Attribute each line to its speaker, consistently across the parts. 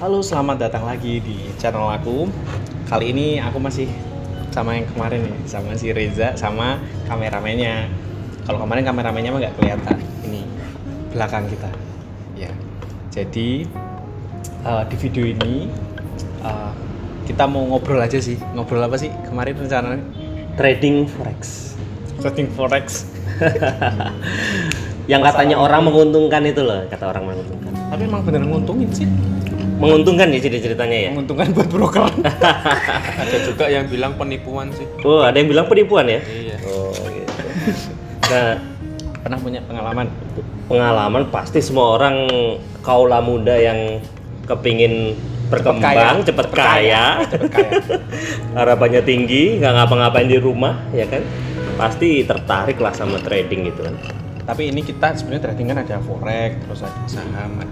Speaker 1: Halo, selamat datang lagi di channel aku. Kali ini aku masih sama yang kemarin nih, sama si Reza, sama kameramennya. Kalau kemarin kameramennya mah nggak kelihatan. Ini belakang kita. Ya. Jadi di video ini kita mau ngobrol aja sih. Ngobrol apa sih kemarin rencananya?
Speaker 2: Trading forex.
Speaker 1: Trading forex.
Speaker 2: Yang katanya orang menguntungkan itu loh, kata orang menguntungkan.
Speaker 1: Tapi emang beneran nguntungin sih.
Speaker 2: Menguntungkan ya ceritanya ya.
Speaker 1: Menguntungkan buat broker.
Speaker 3: Ada juga yang bilang penipuan sih.
Speaker 2: Oh, ada yang bilang penipuan ya?
Speaker 3: Iya.
Speaker 2: Oh, gitu. Nah,
Speaker 1: Pernah punya pengalaman?
Speaker 2: pengalaman pasti semua orang kaula muda yang kepingin berkembang, cepet kaya. Harapannya tinggi, nggak ngapa-ngapain di rumah, ya kan? Pasti tertarik lah sama trading gitu kan.
Speaker 1: Tapi ini kita sebenarnya trading kan ada forex, terus ada saham,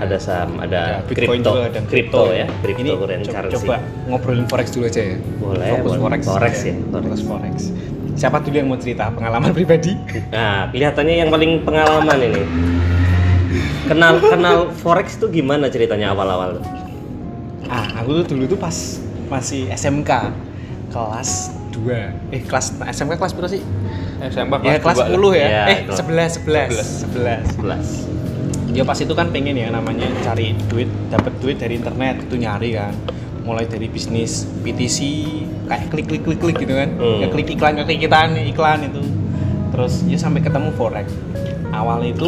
Speaker 2: ada
Speaker 1: Bitcoin
Speaker 2: kripto,
Speaker 1: juga, ada
Speaker 2: kripto ya,
Speaker 1: Ini
Speaker 2: cryptocurrency.
Speaker 1: coba ngobrolin forex dulu aja ya.
Speaker 2: Boleh,
Speaker 1: Fokus
Speaker 2: boleh. Forex ya,
Speaker 1: Fokus forex. Siapa dulu yang mau cerita pengalaman pribadi?
Speaker 2: Nah, kelihatannya yang paling pengalaman ini. Kenal forex itu gimana ceritanya awal-awal?
Speaker 1: Aku tuh dulu tuh pas masih SMK kelas 2. Kelas SMK kelas berapa sih?
Speaker 3: SMK
Speaker 1: Ya kelas 10 ya.
Speaker 2: Ya,
Speaker 1: 11.
Speaker 2: 11.
Speaker 1: Ya pas itu kan pengen ya namanya cari duit, dapat duit dari internet itu nyari kan. Mulai dari bisnis PTC kayak klik gitu kan. Ya klik iklan itu. Terus ya sampai ketemu forex. Awal itu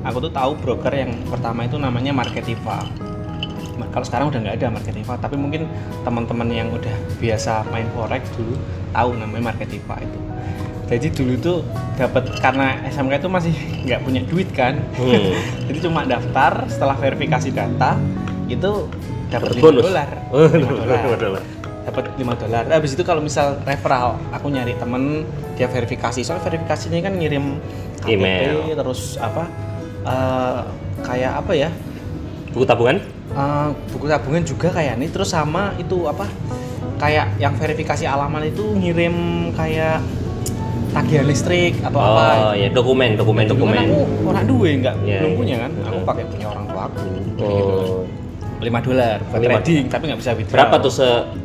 Speaker 1: aku tuh tahu broker yang pertama itu namanya Marketiva. Kalau sekarang udah nggak ada Marketiva, tapi mungkin teman-teman yang udah biasa main forex dulu tahu namanya Marketiva itu. Jadi dulu tuh dapat karena SMK itu masih nggak punya duit kan, jadi cuma daftar setelah verifikasi data itu dapat $5. Dapat $5. Habis itu kalau misal referral, aku nyari temen dia verifikasi, soalnya verifikasinya kan ngirim KTP,
Speaker 2: Email.
Speaker 1: terus apa kayak apa ya?
Speaker 2: Buku tabungan?
Speaker 1: Buku tabungan juga kayak ini, terus sama itu apa? Kayak yang verifikasi alamat itu ngirim kayak tagihan listrik atau apa?
Speaker 2: Oh ya, dokumen.
Speaker 1: Kan aku orang duwe belum punya kan?
Speaker 2: Iya.
Speaker 1: Aku pakai punya orang tua aku.
Speaker 2: Oh.
Speaker 1: $5 buat trading, tapi nggak bisa withdraw.
Speaker 2: Berapa tuh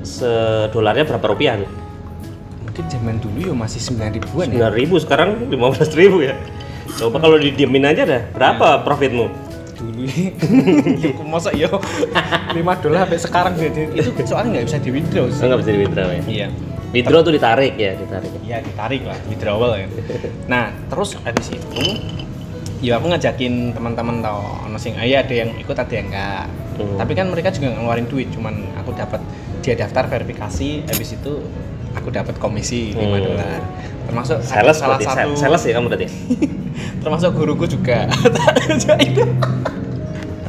Speaker 2: se dolarnya berapa rupiah tuh?
Speaker 1: Mungkin zaman dulu ya masih 9 ribuan ya.
Speaker 2: 9.000, sekarang 15.000 ya. Coba kalau didiemin aja dah, berapa profitmu?
Speaker 1: Dulu ya aku masa ya $5 sampai sekarang jadi itu soalnya nggak bisa di withdraw sih.
Speaker 2: Enggak bisa di withdraw ya?
Speaker 1: Iya.
Speaker 2: Withdraw tuh ditarik ya.
Speaker 1: Iya ditarik lah, withdrawal ya. Nah terus habis itu ya aku ngajakin teman-teman tau, ada yang ikut ada yang enggak. Tapi kan mereka juga ngeluarin duit, cuman aku dapat dia daftar verifikasi, habis itu aku dapat komisi $5. Termasuk
Speaker 2: Sales
Speaker 1: salah
Speaker 2: berarti,
Speaker 1: satu
Speaker 2: sales ya kamu berarti?
Speaker 1: termasuk guruku juga. Itu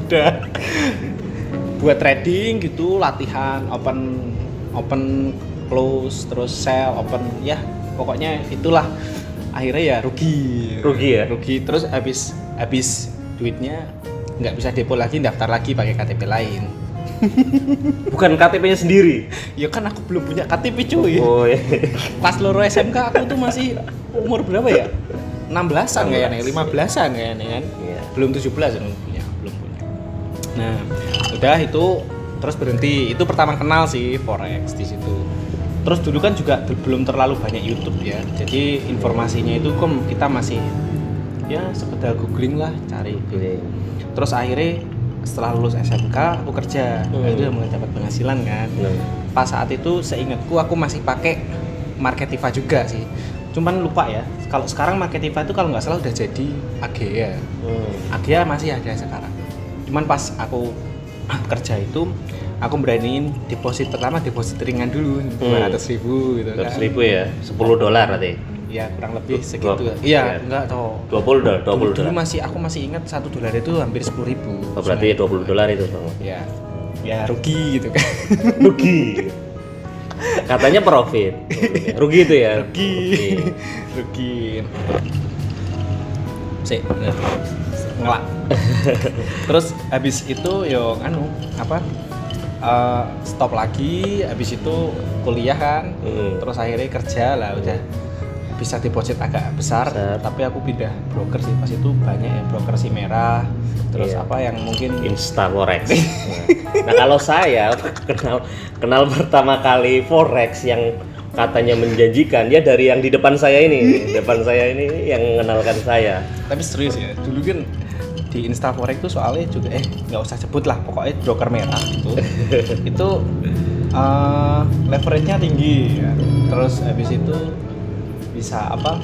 Speaker 1: ada buat trading gitu, latihan open close, terus sell open, ya pokoknya itulah. Akhirnya ya rugi terus habis duitnya nggak bisa depo lagi, daftar lagi pakai KTP lain.
Speaker 2: Bukan KTP-nya sendiri?
Speaker 1: Ya kan aku belum punya KTP cuy.
Speaker 2: Oh iya.
Speaker 1: Pas loro SMK aku tuh masih umur berapa ya? 16-an kayaknya, 15-an kayaknya kan.
Speaker 2: Iya.
Speaker 1: Belum 17 belum punya. Nah, udah itu terus berhenti. Itu pertama kenal sih forex di situ. Terus dulu kan juga belum terlalu banyak YouTube ya. Jadi informasinya itu kita masih ya sekedar googling lah, cari. Terus akhirnya setelah lulus SMK aku kerja, itu mulai dapat penghasilan kan. Pas saat itu seingatku aku masih pakai Marketiva juga sih. Cuman lupa ya. Kalau sekarang Marketiva itu kalau nggak salah udah jadi Agea. Agea masih ada sekarang. Cuman pas aku kerja itu aku beraniin deposit ringan dulu $200.000 gitu kan.
Speaker 2: $200.000 ya, $10 berarti.
Speaker 1: Ya kurang lebih segitu. Iya, enggak tahu.
Speaker 2: $20.
Speaker 1: Dulu aku masih ingat $1 itu hampir 10.000.
Speaker 2: Oh, berarti $20 itu.
Speaker 1: Ya. Ya rugi gitu kan.
Speaker 2: Rugi. Katanya profit. Rugi itu ya.
Speaker 1: Rugi. Sih, bener. Ngelak. Terus habis itu yo stop lagi, habis itu kuliah kan. Terus akhirnya kerja lah udah. bisa deposit agak besar, tapi aku pindah broker sih pas itu banyak ya broker si merah, terus
Speaker 2: Iya.
Speaker 1: apa yang mungkin
Speaker 2: Insta Forex. Nah, kalau saya kenal pertama kali Forex yang katanya menjanjikan ya dari yang di depan saya ini. Depan saya ini yang mengenalkan saya.
Speaker 1: tapi serius ya dulu kan di Instaforex itu soalnya juga nggak usah sebut lah pokoknya broker merah itu leverage-nya tinggi ya. Terus habis itu bisa apa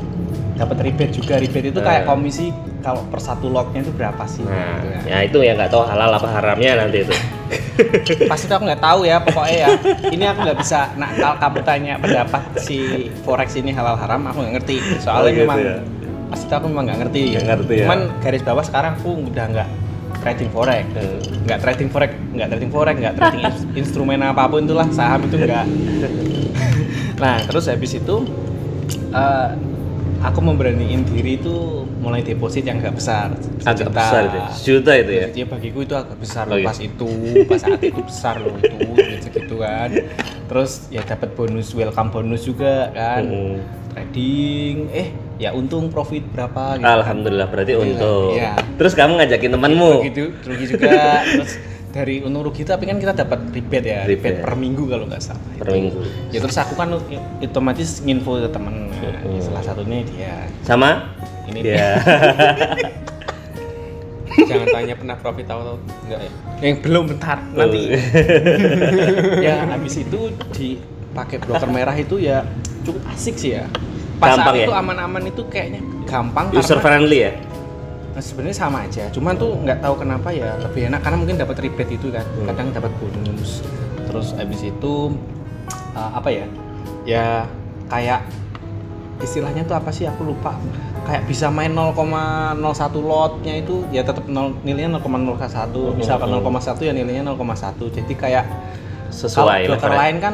Speaker 1: dapat rebate juga. Rebate itu kayak komisi kalau per satu lotnya itu berapa sih
Speaker 2: Nah,
Speaker 1: gitu ya.
Speaker 2: ya itu yang nggak tahu halal apa haramnya nanti itu.
Speaker 1: Pas itu aku nggak tahu ya pokoknya ya ini aku nggak bisa nakal kamu tanya pendapat si forex ini halal haram aku nggak ngerti soalnya
Speaker 2: gitu
Speaker 1: memang
Speaker 2: ya.
Speaker 1: pas itu aku memang nggak ngerti.
Speaker 2: Nggak ngerti ya.
Speaker 1: Cuman garis bawah sekarang aku udah nggak trading forex, nggak trading forex, nggak trading instrumen apapun itulah saham itu nggak. Nah terus habis itu aku memberaniin diri itu mulai deposit yang agak besar,
Speaker 2: Agak besar itu. Sejuta itu ya.
Speaker 1: Jadi bagiku itu agak besar
Speaker 2: Oh,
Speaker 1: loh
Speaker 2: iya.
Speaker 1: pas saat itu besar loh itu duit segitu kan. Terus ya dapat bonus welcome bonus juga kan. Trading ya untung profit berapa gitu.
Speaker 2: Alhamdulillah berarti untung.
Speaker 1: Iya.
Speaker 2: Terus kamu ngajakin temanmu.
Speaker 1: Rugi juga. Terus dari untung rugi tapi kan kita dapat rebate ya,
Speaker 2: Rebate.
Speaker 1: per minggu kalau nggak salah.
Speaker 2: Per minggu.
Speaker 1: Ya terus aku kan otomatis nginfo ke temen. Nah, salah satunya dia.
Speaker 2: Sama?
Speaker 1: Ini
Speaker 2: Ya.
Speaker 3: Jangan tanya pernah profit tahu enggak ya?
Speaker 1: Yang belum bentar nanti. Ya habis itu dipakai broker merah itu ya cukup asik sih ya. Pas
Speaker 2: Gampang
Speaker 1: saat
Speaker 2: ya?
Speaker 1: itu aman-aman itu kayaknya gampang
Speaker 2: User
Speaker 1: karena
Speaker 2: friendly ya?
Speaker 1: sebenarnya sama aja. Cuman tuh nggak tahu kenapa ya lebih enak karena mungkin dapat rebate itu kan. Kadang dapat bonus. Terus habis itu apa ya? Ya kayak istilahnya tuh apa sih aku lupa. Kayak bisa main 0,01 lotnya itu ya tetap nilainya 0,01. Misalkan 0,1 ya nilainya 0,1. Jadi kayak
Speaker 2: Sesuai
Speaker 1: kalau broker
Speaker 2: levelnya.
Speaker 1: lain kan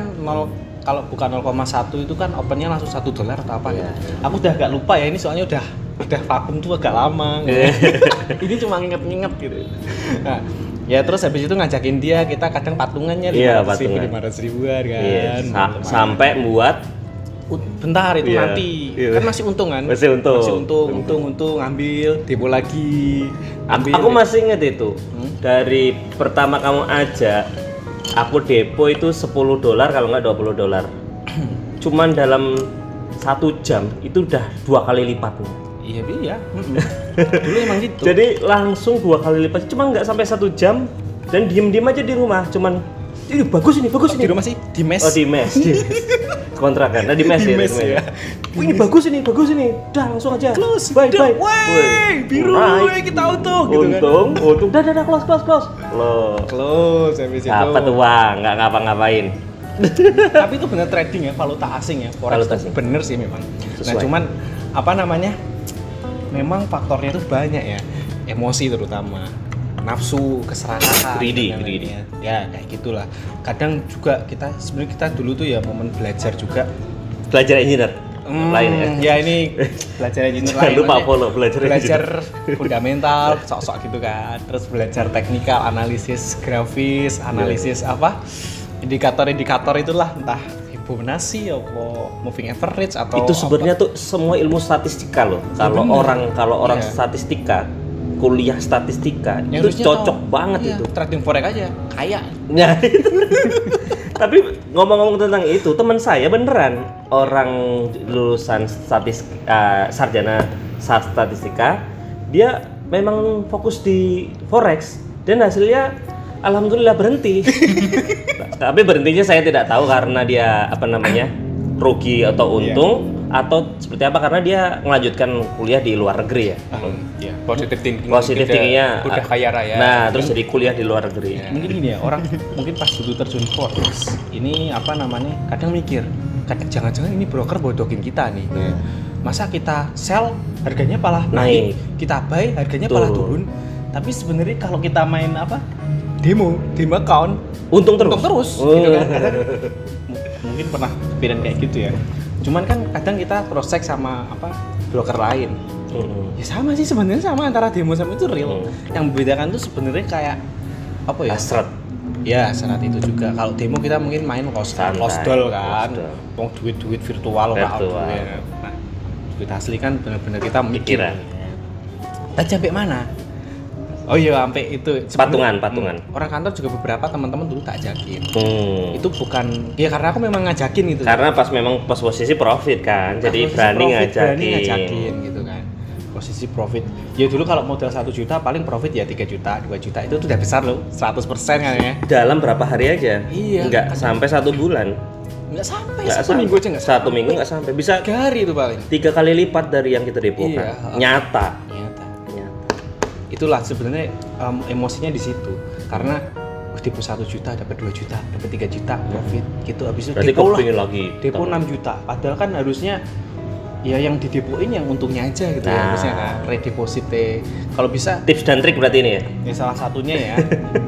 Speaker 1: kalau bukan 0,1 itu kan opennya langsung $1 atau apa
Speaker 2: Iya.
Speaker 1: gitu. Aku udah agak lupa ya ini soalnya udah vakum tuh agak lama.
Speaker 2: Iya.
Speaker 1: Ini cuma nginget-nginget gitu. Nah, ya terus habis itu ngajakin dia kita kadang patungannya
Speaker 2: Iya,
Speaker 1: 500 ribuan kan.
Speaker 2: Iya.
Speaker 1: Lumayan.
Speaker 2: Sampai buat
Speaker 1: Bentar itu
Speaker 2: Iya.
Speaker 1: nanti
Speaker 2: Iya.
Speaker 1: kan masih untung kan?
Speaker 2: Masih untung.
Speaker 1: untung ambil depo lagi.
Speaker 2: aku masih inget itu. Dari pertama kamu ajak aku depo itu $10 kalau nggak $20. Cuman dalam 1 jam itu udah 2 kali lipatnya.
Speaker 1: Iya. Dulu emang gitu.
Speaker 2: Jadi langsung 2 kali lipat. Cuma nggak sampai 1 jam dan diem aja di rumah. Cuman ini bagus ini.
Speaker 1: di rumah sih di mes.
Speaker 2: Oh di mes. Kontrakan. Nah di mes
Speaker 1: Di
Speaker 2: ya.
Speaker 1: mes ya.
Speaker 2: Oh, ini bagus ini. Udah langsung aja.
Speaker 1: Close.
Speaker 2: Bye.
Speaker 1: Woi, biru,
Speaker 2: Right.
Speaker 1: woi, kita untung gitu kan.
Speaker 2: Untung. Udah close. Loh.
Speaker 1: Close habis itu.
Speaker 2: Dapat uang, nggak ngapa-ngapain.
Speaker 1: Tapi itu bener trading ya, valuta asing ya. Forex
Speaker 2: Valuta
Speaker 1: itu
Speaker 2: asing.
Speaker 1: bener sih memang. Nah,
Speaker 2: Sesuai.
Speaker 1: cuman apa namanya? Memang faktornya itu banyak ya. Emosi terutama. Nafsu, keserakahan.
Speaker 2: Greedy,
Speaker 1: dan
Speaker 2: greedy.
Speaker 1: lain-lainnya. Ya, kayak gitulah. Kadang juga sebenarnya kita dulu tuh ya momen belajar juga.
Speaker 2: Belajar engineer. Lain ya.
Speaker 1: Ya ini belajar engineer
Speaker 2: Jangan
Speaker 1: lain.
Speaker 2: lupa
Speaker 1: maksudnya
Speaker 2: follow, belajar
Speaker 1: fundamental, sok-sok gitu kan. Terus belajar teknikal, analisis grafis, analisis apa? Indikator-indikator itulah entah Fibonacci apa moving average atau
Speaker 2: Itu sebenarnya tuh semua ilmu statistika loh. Kalau orang
Speaker 1: Iya.
Speaker 2: statistika, kuliah statistika
Speaker 1: Yang
Speaker 2: itu
Speaker 1: harusnya
Speaker 2: cocok
Speaker 1: tahu.
Speaker 2: banget
Speaker 1: Iya,
Speaker 2: itu.
Speaker 1: trading forex aja kaya.
Speaker 2: Nah, tapi ngomong-ngomong tentang itu, teman saya beneran orang lulusan sarjana statistika, dia memang fokus di forex dan hasilnya alhamdulillah berhenti. Tapi berhentinya saya tidak tahu karena dia rugi atau untung atau seperti apa karena dia melanjutkan kuliah di luar negeri ya.
Speaker 1: Iya.
Speaker 3: Positif thinking.
Speaker 2: Positif tingginya
Speaker 3: udah kaya raya.
Speaker 2: Nah, terus jadi kuliah di luar negeri.
Speaker 1: Mungkin gini ya, orang mungkin pas dulu terjun forex, ini kadang mikir, jangan-jangan ini broker bodohin kita nih. Masa kita sell harganya malah naik, kita buy harganya malah turun. Tapi sebenarnya kalau kita main demo account
Speaker 2: Untung terus.
Speaker 1: gitu kan. Kadang mungkin pernah kepikiran kayak gitu ya. Cuman kan kadang kita cross check sama broker lain. Ya sama sih sebenarnya sama antara demo sama itu real. Yang membedakan tuh sebenarnya kayak apa ya?
Speaker 2: Hasrat.
Speaker 1: Ya, syarat itu juga. Kalau demo kita mungkin main lost
Speaker 2: Santai,
Speaker 1: doll kan.
Speaker 2: lost doll.
Speaker 1: Duit virtual.
Speaker 2: Virtual.
Speaker 1: Nah, duit asli kan benar-benar kita mikir.
Speaker 2: Pikiran.
Speaker 1: Tadi sampai mana? Oh iya, sampai itu sebenarnya,
Speaker 2: Patungan.
Speaker 1: Orang kantor juga beberapa teman-teman dulu tak ajakin. Itu bukan ya karena aku memang ngajakin gitu.
Speaker 2: Karena pas posisi profit kan, jadi berani ngajakin
Speaker 1: gitu kan. Posisi profit. Ya dulu kalau modal 1 juta paling profit ya 3 juta, 2 juta itu udah besar loh, 100% kan ya.
Speaker 2: Dalam berapa hari aja?
Speaker 1: Iya.
Speaker 2: Enggak sampai 1 bulan.
Speaker 1: Enggak sampai,
Speaker 2: Nggak
Speaker 1: 1 minggu aja enggak.
Speaker 2: 1 minggu enggak sampai. Bisa
Speaker 1: 3 hari itu paling.
Speaker 2: 3 kali lipat dari yang kita depokan.
Speaker 1: Iya.
Speaker 2: Nyata.
Speaker 1: Itulah sebenarnya emosinya di situ. Karena depo 1 juta dapat 2 juta, dapat 3 juta profit gitu, habis itu
Speaker 2: Berarti
Speaker 1: depo lah.
Speaker 2: lagi.
Speaker 1: Depo 6 juta. Padahal kan harusnya ya yang didepoin yang untungnya aja gitu ya, harusnya kan redeposit. Kalau bisa
Speaker 2: Tips dan trik berarti ini ya.
Speaker 1: ya salah satunya ya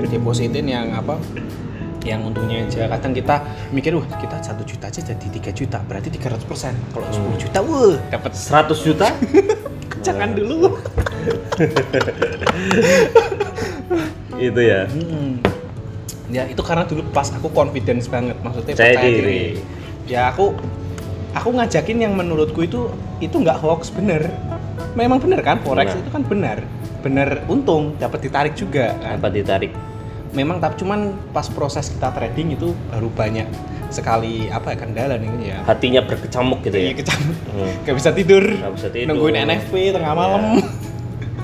Speaker 1: depositin yang apa, yang untungnya aja. Kadang kita mikir kita 1 juta aja jadi 3 juta, berarti 300%. Kalau 10 juta dapat
Speaker 2: 100 juta?
Speaker 1: jangan dulu.
Speaker 2: Itu ya.
Speaker 1: Ya itu karena dulu pas aku confidence banget, maksudnya
Speaker 2: Percaya
Speaker 1: percaya
Speaker 2: diri.
Speaker 1: Ya aku ngajakin yang menurutku itu nggak hoax, bener. Memang bener kan, forex itu kan bener untung, dapat ditarik juga kan.
Speaker 2: Apa ditarik?
Speaker 1: Memang tapi cuman pas proses kita trading itu baru banyak sekali kendala nih ya.
Speaker 2: Hatinya berkecamuk gitu ya.
Speaker 1: Iya, kecamuk. Gak bisa tidur.
Speaker 2: Nggak bisa tidur.
Speaker 1: Nungguin NFP tengah malam.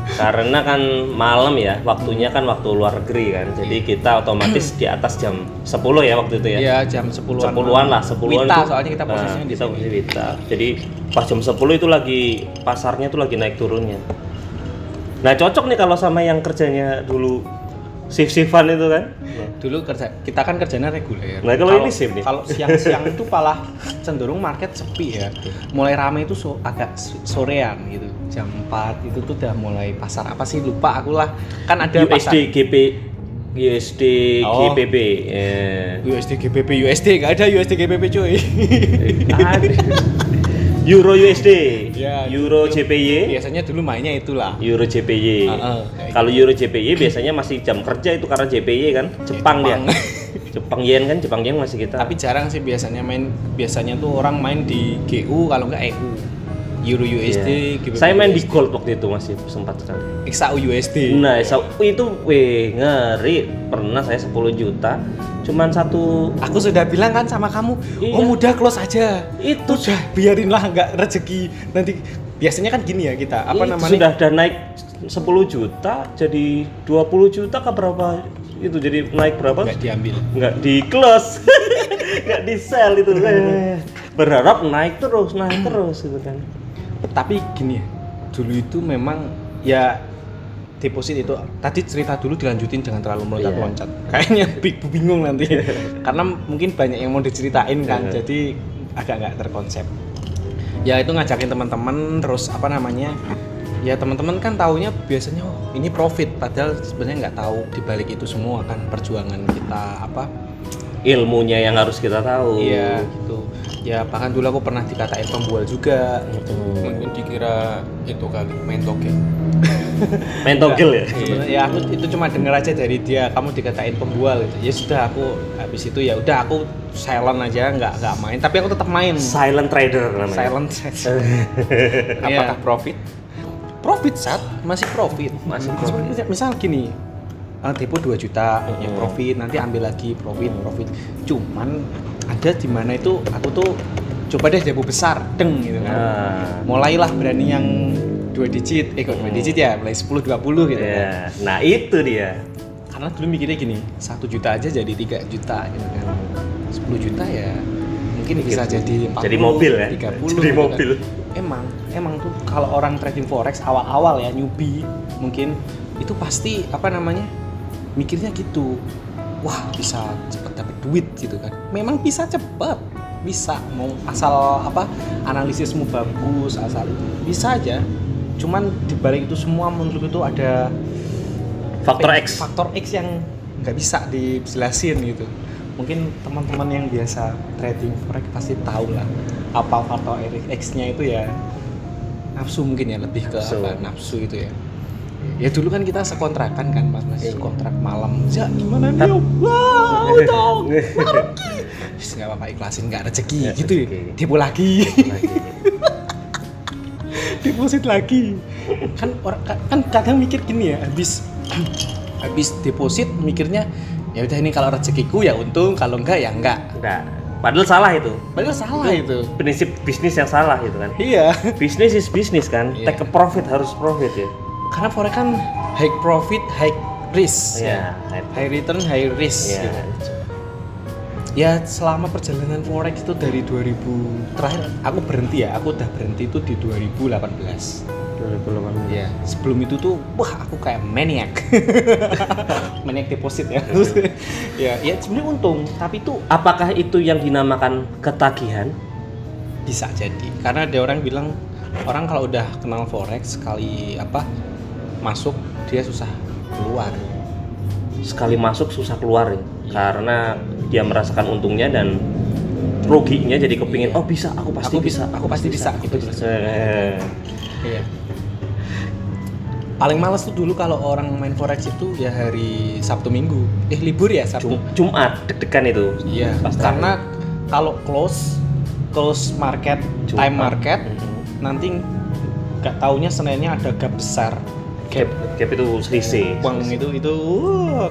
Speaker 2: Karena kan malam ya, waktunya kan waktu luar negeri kan. Jadi kita otomatis di atas jam 10 ya waktu itu ya.
Speaker 1: Iya, jam 10-an.
Speaker 2: 10-an lah, 10-an
Speaker 1: Wita,
Speaker 2: itu.
Speaker 1: soalnya kita posisinya di
Speaker 2: kita
Speaker 1: sini.
Speaker 2: posisi Wita. Jadi pas jam 10 itu lagi pasarnya tuh lagi naik turunnya. Nah, cocok nih kalau sama yang kerjanya dulu shift-shiftan itu kan.
Speaker 1: Dulu kita kan kerjanya reguler.
Speaker 2: Nah, kalau ini shift nih.
Speaker 1: Kalau siang-siang itu malah cenderung market sepi ya. Mulai rame itu agak sorean gitu. Jam 4 itu tuh udah mulai pasar apa sih, lupa aku lah. Kan ada pasar
Speaker 2: USD GBP.
Speaker 1: USD GBP USD, enggak ada USD GBP cuy.
Speaker 2: Ada. Euro USD,
Speaker 1: Ya,
Speaker 2: Euro JPY,
Speaker 1: biasanya dulu mainnya itulah.
Speaker 2: Euro JPY. Kalau Euro JPY biasanya masih jam kerja itu karena JPY kan, Jepang dia. Jepang yen kan, Jepang yen masih kita.
Speaker 1: Tapi jarang sih biasanya tuh orang main di GU kalau enggak EU. Euro USD, GBP
Speaker 2: Saya main di
Speaker 1: USD.
Speaker 2: gold waktu itu masih sempat sekali.
Speaker 1: XAU USD.
Speaker 2: Nah, itu ngeri. Pernah saya 10 juta, cuman satu.
Speaker 1: Aku sudah bilang kan sama kamu,
Speaker 2: Iya.
Speaker 1: mudah close aja.
Speaker 2: Itu
Speaker 1: Udah biarinlah, nggak rezeki nanti. Biasanya kan gini ya kita, apa
Speaker 2: itu
Speaker 1: namanya?
Speaker 2: sudah naik 10 juta jadi 20 juta ke berapa itu, jadi naik berapa?
Speaker 1: Nggak diambil.
Speaker 2: Nggak di close. Nggak di sell itu. Berharap naik terus gitu kan.
Speaker 1: Tapi gini ya, dulu itu memang ya deposit itu tadi cerita dulu dilanjutin jangan terlalu meloncat-loncat. Kayaknya bingung nanti. Karena mungkin banyak yang mau diceritain kan, jadi agak nggak terkonsep. Ya itu ngajakin teman-teman, terus apa namanya? Ya teman-teman kan taunya biasanya ini profit, padahal sebenarnya nggak tahu dibalik itu semua kan perjuangan kita apa?
Speaker 2: Ilmunya yang harus kita tahu.
Speaker 1: Iya gitu. Ya bahkan dulu aku pernah dikatain pembual juga.
Speaker 3: Mungkin dikira itu kali main token.
Speaker 2: Main togel ya.
Speaker 1: Sebenarnya ya aku itu cuma denger aja dari dia, kamu dikatain pembual gitu. Ya sudah, aku habis itu ya udah aku silent aja, nggak main. Tapi aku tetap main.
Speaker 2: Silent trader namanya.
Speaker 1: Silent.
Speaker 3: Apakah
Speaker 1: Iya.
Speaker 3: profit?
Speaker 1: Profit masih profit.
Speaker 2: Masih
Speaker 1: Seperti misal gini, depo 2 juta, ya profit, nanti ambil lagi profit. Cuman ada di mana itu aku tuh coba deh depo besar, gitu kan. Mulailah berani yang 2 digit, kok 2 digit ya, mulai 10 20 gitu kan.
Speaker 2: Ya, nah itu dia.
Speaker 1: Karena dulu mikirnya gini, 1 juta aja jadi 3 juta gitu kan. 10 juta ya mungkin bisa jadi 40,
Speaker 2: Jadi mobil ya.
Speaker 1: 30
Speaker 2: Jadi
Speaker 1: gitu
Speaker 2: mobil.
Speaker 1: Kan. Emang tuh kalau orang trading forex awal-awal ya, newbie mungkin itu pasti apa namanya? Mikirnya gitu. Wah, bisa cepet dapet duit gitu kan. Memang bisa cepet. Bisa mau asal apa? Analisismu bagus, asal itu bisa aja. Cuman dibalik itu semua menurutku itu ada faktor X yang nggak bisa dijelasin gitu. Mungkin teman-teman yang biasa trading forex pasti tahu lah apa faktor X-nya itu ya. Nafsu mungkin ya, lebih ke nafsu itu ya. Ya dulu kan kita sekontrakan kan masih kontrak malam. Ya gimana nih? Wow, dong. Nggak apa-apa, ikhlasin, nggak rezeki gitu ya. Depo lagi. deposit lagi. Kan orang kan kadang mikir gini ya, habis deposit mikirnya ya udah ini kalau rezekiku ya untung, kalau enggak ya enggak.
Speaker 2: Padahal salah itu.
Speaker 1: Padahal salah itu.
Speaker 2: Prinsip bisnis yang salah gitu kan.
Speaker 1: Iya.
Speaker 2: Bisnis is bisnis kan.
Speaker 1: Iya.
Speaker 2: Take a profit harus profit ya.
Speaker 1: Karena forex kan high profit, high risk.
Speaker 2: Iya.
Speaker 1: High return, high risk.
Speaker 2: Iya.
Speaker 1: Gitu. Ya selama perjalanan forex itu dari 2000 terakhir aku berhenti ya, aku udah berhenti itu di 2018.
Speaker 2: 2018.
Speaker 1: Ya, sebelum itu tuh wah aku kayak maniak. Maniak deposit ya. ya sebenarnya untung, tapi itu
Speaker 2: Apakah itu yang dinamakan ketagihan?
Speaker 1: bisa jadi. Karena ada orang bilang orang kalau udah kenal forex sekali masuk dia susah keluar.
Speaker 2: Sekali masuk susah keluar ya. Karena dia merasakan untungnya dan ruginya jadi kepingin
Speaker 1: Iya.
Speaker 2: oh bisa aku pasti bisa
Speaker 1: gitu terus. Iya. Paling males tuh dulu kalau orang main forex itu ya hari Sabtu Minggu. Libur ya Sabtu.
Speaker 2: Jumat deg-degan itu.
Speaker 1: Iya.
Speaker 2: Pas
Speaker 1: Karena kalau close market,
Speaker 2: Jumat.
Speaker 1: time market nanti nggak taunya Seninnya ada gap besar.
Speaker 2: Gap itu selisih.
Speaker 1: Uang itu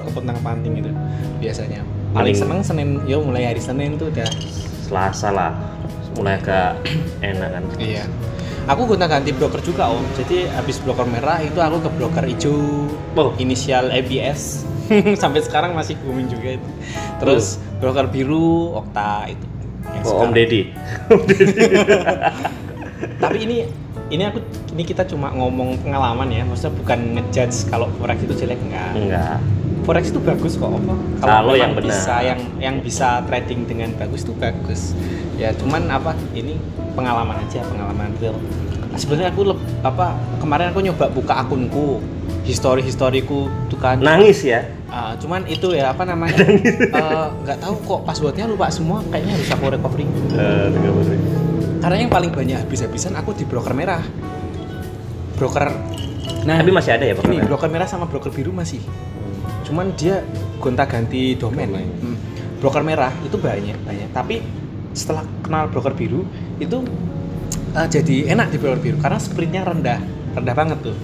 Speaker 1: kepentang panting itu biasanya. Paling
Speaker 2: Paling-
Speaker 1: seneng Senin, mulai hari Senin tuh udah.
Speaker 2: Selasa lah mulai agak enak kan.
Speaker 1: Iya. Aku gonta-ganti broker juga Om. Jadi habis broker merah itu aku ke broker hijau.
Speaker 2: Oh.
Speaker 1: Inisial ABS. Sampai sekarang masih booming juga itu. Terus broker biru Okta itu. Yang
Speaker 2: Oh, Om
Speaker 1: sekarang.
Speaker 2: Deddy.
Speaker 1: Tapi ini kita cuma ngomong pengalaman ya. Maksudnya bukan ngejudge kalau forex itu jelek
Speaker 2: Enggak.
Speaker 1: Forex itu bagus kok Om.
Speaker 2: Kalau yang
Speaker 1: memang
Speaker 2: benar.
Speaker 1: bisa yang bisa trading dengan bagus itu bagus. Ya cuman ini pengalaman aja, pengalaman real. Sebenarnya aku kemarin aku nyoba buka akunku, historiku tuh kan.
Speaker 2: Nangis ya.
Speaker 1: Cuman itu ya nggak tahu kok passwordnya lupa semua, kayaknya harus aku recovery. Karena yang paling banyak habis-habisan aku di broker merah.
Speaker 2: Tapi masih ada ya
Speaker 1: Ini
Speaker 2: pokoknya.
Speaker 1: broker merah sama broker biru masih. Cuman dia gonta-ganti domain. Broker merah itu banyak. Tapi setelah kenal broker biru itu jadi enak di broker biru karena spreadnya rendah banget tuh.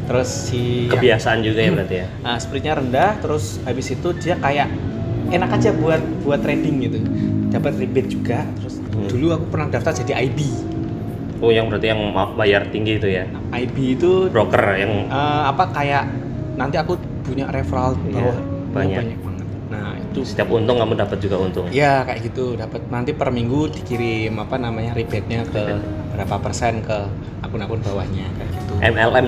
Speaker 1: Terus
Speaker 2: Kebiasaan juga ya berarti ya.
Speaker 1: spreadnya rendah, terus habis itu dia kayak enak aja buat trading gitu. Dapat rebate juga. Terus dulu aku pernah daftar jadi IB.
Speaker 2: Oh, yang berarti yang bayar tinggi itu ya.
Speaker 1: IB itu
Speaker 2: Broker yang
Speaker 1: kayak nanti aku punya referral
Speaker 2: Iya, banyak.
Speaker 1: banget. Nah, itu
Speaker 2: setiap untung kamu dapat juga untung.
Speaker 1: ya kayak gitu, dapat nanti per minggu dikirim rebate-nya ke berapa persen ke akun-akun bawahnya kayak gitu.
Speaker 2: MLM.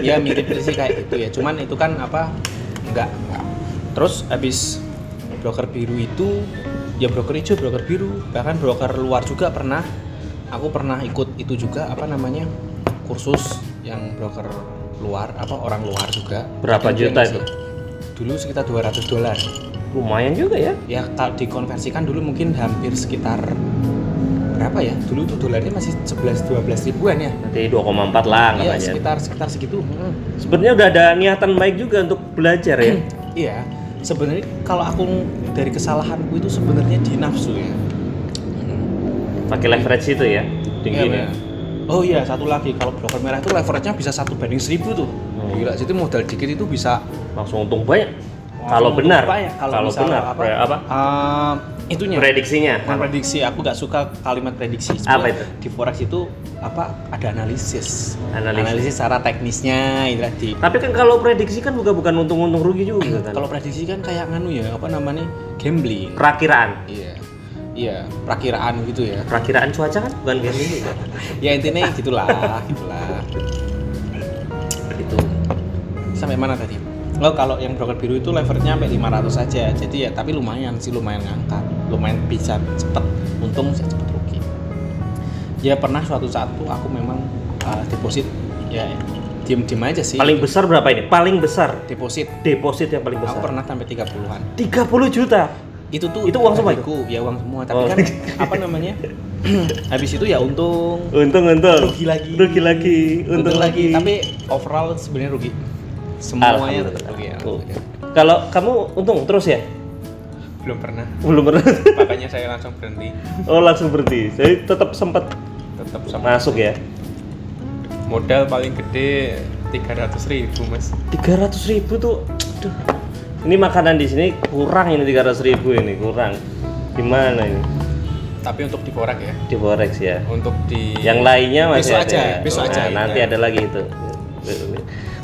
Speaker 1: Ya mirip sih kayak gitu ya. Cuman itu kan enggak. Terus habis broker biru itu ya broker hijau, broker biru, bahkan broker luar juga pernah. Aku pernah ikut itu juga kursus yang broker luar, orang luar juga.
Speaker 2: Berapa
Speaker 1: Itu
Speaker 2: juta
Speaker 1: yang
Speaker 2: itu?
Speaker 1: Dulu sekitar $200.
Speaker 2: Lumayan juga ya.
Speaker 1: Ya kalau dikonversikan dulu mungkin hampir sekitar berapa ya? Dulu tuh dolarnya masih 11-12 ribuan ya.
Speaker 2: Nanti 2,4 lah
Speaker 1: Iya,
Speaker 2: katanya.
Speaker 1: sekitar segitu.
Speaker 2: Sebenarnya udah ada niatan baik juga untuk belajar ya.
Speaker 1: Iya. Sebenarnya kalau aku dari kesalahanku itu sebenarnya di nafsu ya.
Speaker 2: Pakai leverage itu ya. Tinggi
Speaker 1: Iya,
Speaker 2: nih.
Speaker 1: benar. Oh iya, satu lagi kalau broker merah itu leverage-nya bisa 1/1000 tuh. Gila, jadi modal dikit itu bisa
Speaker 2: Langsung untung banyak. Kalau benar.
Speaker 1: Kalau
Speaker 2: benar.
Speaker 1: itunya.
Speaker 2: Prediksinya.
Speaker 1: Bukan prediksi, aku nggak suka kalimat prediksi.
Speaker 2: Apa itu?
Speaker 1: Di forex itu ada analisis.
Speaker 2: Analisis.
Speaker 1: Secara teknisnya itu di.
Speaker 2: Tapi kan kalau prediksi kan bukan untung rugi juga kan.
Speaker 1: Kalau prediksi kan kayak gambling.
Speaker 2: Perakiraan.
Speaker 1: Iya, perakiraan gitu ya.
Speaker 2: Perakiraan cuaca kan bukan gambling juga.
Speaker 1: Ya intinya gitulah. Itu. Sampai mana tadi? Oh, kalau yang broker biru itu leverage-nya sampai 500 saja. Jadi ya tapi lumayan ngangkat. Lumayan bisa cepet untung, bisa cepet rugi. Ya pernah suatu saat tuh aku memang deposit ya diem aja sih.
Speaker 2: Paling besar berapa ini? Paling besar.
Speaker 1: Deposit
Speaker 2: Deposit yang paling besar.
Speaker 1: aku pernah sampai 30-an.
Speaker 2: 30 juta.
Speaker 1: Itu
Speaker 2: uang semua itu?
Speaker 1: adikku, ya uang semua. Tapi
Speaker 2: Oh.
Speaker 1: kan habis itu ya untung.
Speaker 2: Untung.
Speaker 1: Rugi lagi.
Speaker 2: Untung lagi.
Speaker 1: Tapi overall sebenarnya rugi. Semuanya
Speaker 2: Alhamdulillah.
Speaker 1: rugi ya.
Speaker 2: Oh. Kalau kamu untung terus ya?
Speaker 1: Belum pernah.
Speaker 2: Belum pernah.
Speaker 1: Makanya saya langsung berhenti.
Speaker 2: Oh, langsung berhenti. Saya tetap sempat
Speaker 1: Tetap sama
Speaker 2: masuk ya.
Speaker 3: Modal paling gede 300.000 Mas.
Speaker 2: 300.000 tuh, aduh. Ini makanan di sini kurang ini 300.000 ini kurang. Gimana ini?
Speaker 3: Tapi untuk di forex ya.
Speaker 2: Di forex ya.
Speaker 3: Untuk di
Speaker 2: Yang lainnya masih
Speaker 3: besok
Speaker 2: ada.
Speaker 3: aja,
Speaker 2: Ya?
Speaker 3: besok aja.
Speaker 2: Nah, nanti
Speaker 3: Ya.
Speaker 2: ada lagi itu.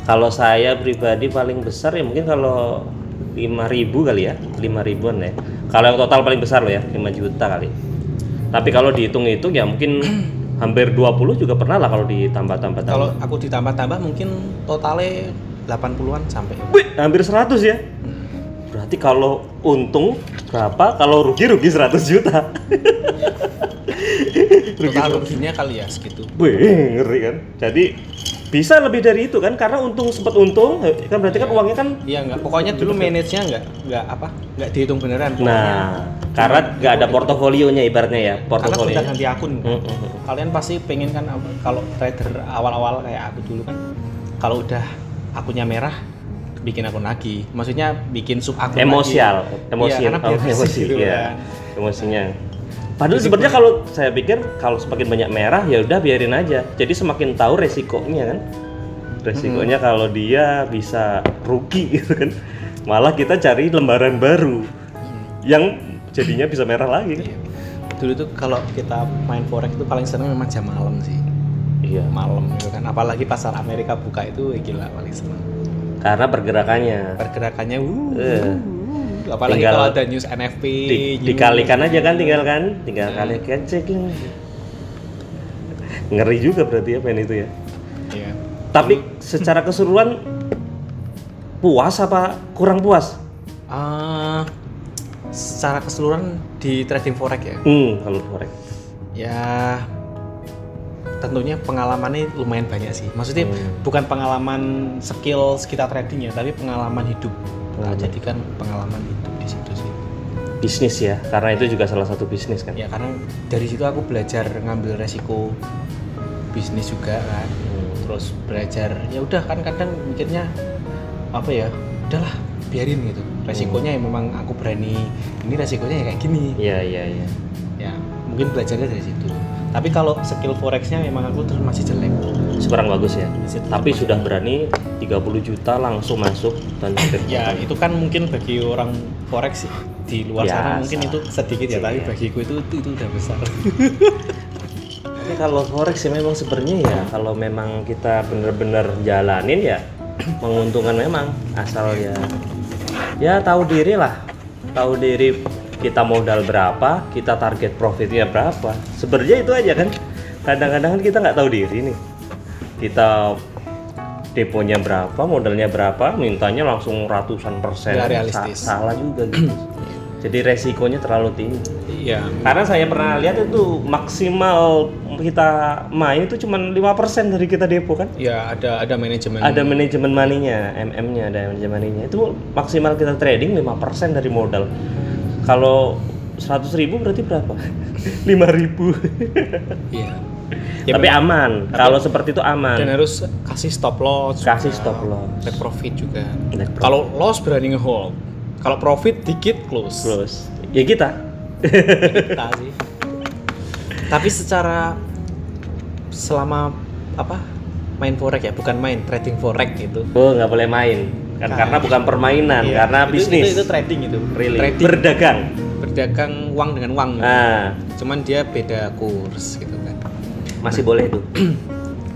Speaker 2: Kalau saya pribadi paling besar ya mungkin kalau 5.000 kali ya, 5.000-an ya. Kalau yang total paling besar loh ya, 5 juta kali. Tapi kalau dihitung-hitung ya mungkin hampir 20 juga pernah lah kalau ditambah-tambah.
Speaker 1: Kalau aku ditambah-tambah mungkin totalnya 80-an sampai.
Speaker 2: Wih, hampir 100 ya. Berarti kalau untung berapa? Kalau rugi 100 juta.
Speaker 1: Total ruginya kali ya segitu.
Speaker 2: Wih, ngeri kan. Jadi bisa lebih dari itu kan karena untung sempat untung kan berarti kan uangnya kan
Speaker 1: Iya enggak, pokoknya dulu manage-nya enggak dihitung beneran. Pokoknya
Speaker 2: nah karena nggak ada portofolionya ibaratnya ya
Speaker 1: karena
Speaker 2: portofolio.
Speaker 1: udah ganti akun. Kalian pasti pengen kan kalau trader awal-awal kayak aku dulu kan kalau udah akunnya merah bikin akun lagi. Maksudnya bikin sub akun
Speaker 2: Emosial,
Speaker 1: lagi.
Speaker 2: emosi,
Speaker 1: Iya, karena biar
Speaker 2: emosi,
Speaker 1: gitu
Speaker 2: ya,
Speaker 1: kan.
Speaker 2: emosinya. Padahal sebenarnya kalau saya pikir kalau semakin banyak merah ya udah biarin aja. Jadi semakin tahu resikonya kan. Resikonya kalau dia bisa rugi gitu kan. Malah kita cari lembaran baru yang jadinya bisa merah lagi kan.
Speaker 1: Iya. Dulu tuh kalau kita main forex itu paling seneng memang jam malam sih.
Speaker 2: Iya.
Speaker 1: Malam gitu kan. Apalagi pasar Amerika buka itu gila paling seneng.
Speaker 2: Karena pergerakannya.
Speaker 1: Pergerakannya apalagi
Speaker 2: Tinggal
Speaker 1: kalau ada news NFP
Speaker 2: dikalikan aja kan tinggal kalikan cek lah. Ngeri juga berarti ya main itu ya.
Speaker 1: Iya.
Speaker 2: Tapi secara keseluruhan puas apa kurang puas?
Speaker 1: Secara keseluruhan di trading forex ya.
Speaker 2: Kalau forex.
Speaker 1: Ya tentunya pengalamannya lumayan banyak sih. Maksudnya bukan pengalaman skill kita trading ya, tapi pengalaman hidup. Kita jadikan pengalaman hidup di situ sih.
Speaker 2: Bisnis ya, karena itu juga salah satu bisnis kan.
Speaker 1: Ya karena dari situ aku belajar ngambil resiko bisnis juga kan. Terus belajar ya udah kan kadang mikirnya apa ya, udahlah biarin gitu. Resikonya ya memang aku berani. Ini resikonya ya kayak gini.
Speaker 2: Iya.
Speaker 1: Ya mungkin belajarnya dari situ. Tapi kalau skill forexnya memang aku terus masih jelek.
Speaker 2: Kurang bagus ya. Tapi
Speaker 1: Masih
Speaker 2: sudah berani 30 juta langsung masuk dan
Speaker 1: ya itu kan mungkin bagi orang forex di luar sana
Speaker 2: Biasa.
Speaker 1: mungkin itu sedikit ya, tapi
Speaker 2: Iya.
Speaker 1: bagiku itu udah besar.
Speaker 2: Tapi kalau forex sih memang sebenarnya ya kalau memang kita bener-bener jalanin ya menguntungkan memang asal ya tahu diri lah, tahu diri kita modal berapa, kita target profitnya berapa. Sebenarnya itu aja kan. Kadang-kadang kan kita nggak tahu diri nih. Kita deponya berapa, modalnya berapa, mintanya langsung ratusan persen.
Speaker 1: Nggak realistis.
Speaker 2: Salah juga gitu. Jadi resikonya terlalu tinggi.
Speaker 1: Iya.
Speaker 2: Karena saya pernah lihat itu maksimal kita main itu cuma 5% dari kita depo kan.
Speaker 1: Ya ada manajemen.
Speaker 2: Ada manajemen money-nya, MM-nya ada manajemen money-nya. Itu maksimal kita trading 5% dari modal. Kalau 100.000 berarti berapa? 5.000.
Speaker 1: Iya.
Speaker 2: Tapi aman. Kalau seperti itu aman.
Speaker 1: Dan harus kasih stop loss.
Speaker 2: Kasih
Speaker 1: juga.
Speaker 2: stop loss.
Speaker 1: Take profit juga.
Speaker 2: Take profit.
Speaker 1: Kalau loss berani nge-hold. Kalau profit dikit close.
Speaker 2: Terus ya kita.
Speaker 1: Kita sih. Tapi secara selama main forex ya, bukan main trading forex gitu.
Speaker 2: Oh, nggak boleh main. Kan karena bukan permainan,
Speaker 1: Iya,
Speaker 2: karena bisnis.
Speaker 1: Itu trading itu.
Speaker 2: Really.
Speaker 1: Trading. Berdagang uang dengan uang. Cuman dia beda kurs gitu kan.
Speaker 2: Masih boleh itu.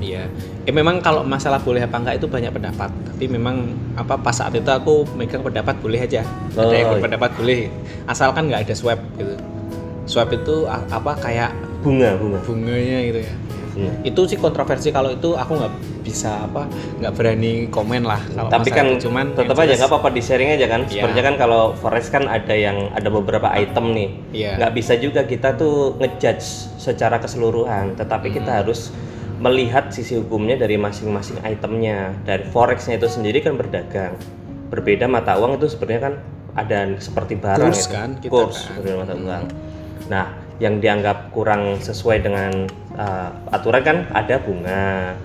Speaker 1: Iya. Memang kalau masalah boleh apa enggak itu banyak pendapat. Tapi memang pas saat itu aku megang pendapat boleh aja. Ada yang berpendapat boleh. Asalkan nggak ada swap gitu. Swap itu kayak bunganya gitu ya. Itu sih kontroversi, kalau itu aku nggak bisa nggak berani komen lah kalau
Speaker 2: tapi kan
Speaker 1: cuman
Speaker 2: tetap aja nggak apa-apa di sharing aja kan.
Speaker 1: Iya.
Speaker 2: Sebenarnya kan kalau forex kan ada beberapa item nih.
Speaker 1: Iya.
Speaker 2: Nggak bisa juga kita tuh ngejudge secara keseluruhan, tetapi kita harus melihat sisi hukumnya dari masing-masing itemnya. Dari forexnya itu sendiri kan berdagang, berbeda mata uang itu sebenarnya kan ada seperti barang
Speaker 1: Kurs
Speaker 2: itu.
Speaker 1: kan, kita
Speaker 2: Kurs
Speaker 1: kan.
Speaker 2: berbeda mata uang. Nah, yang dianggap kurang sesuai dengan aturan kan ada bunga,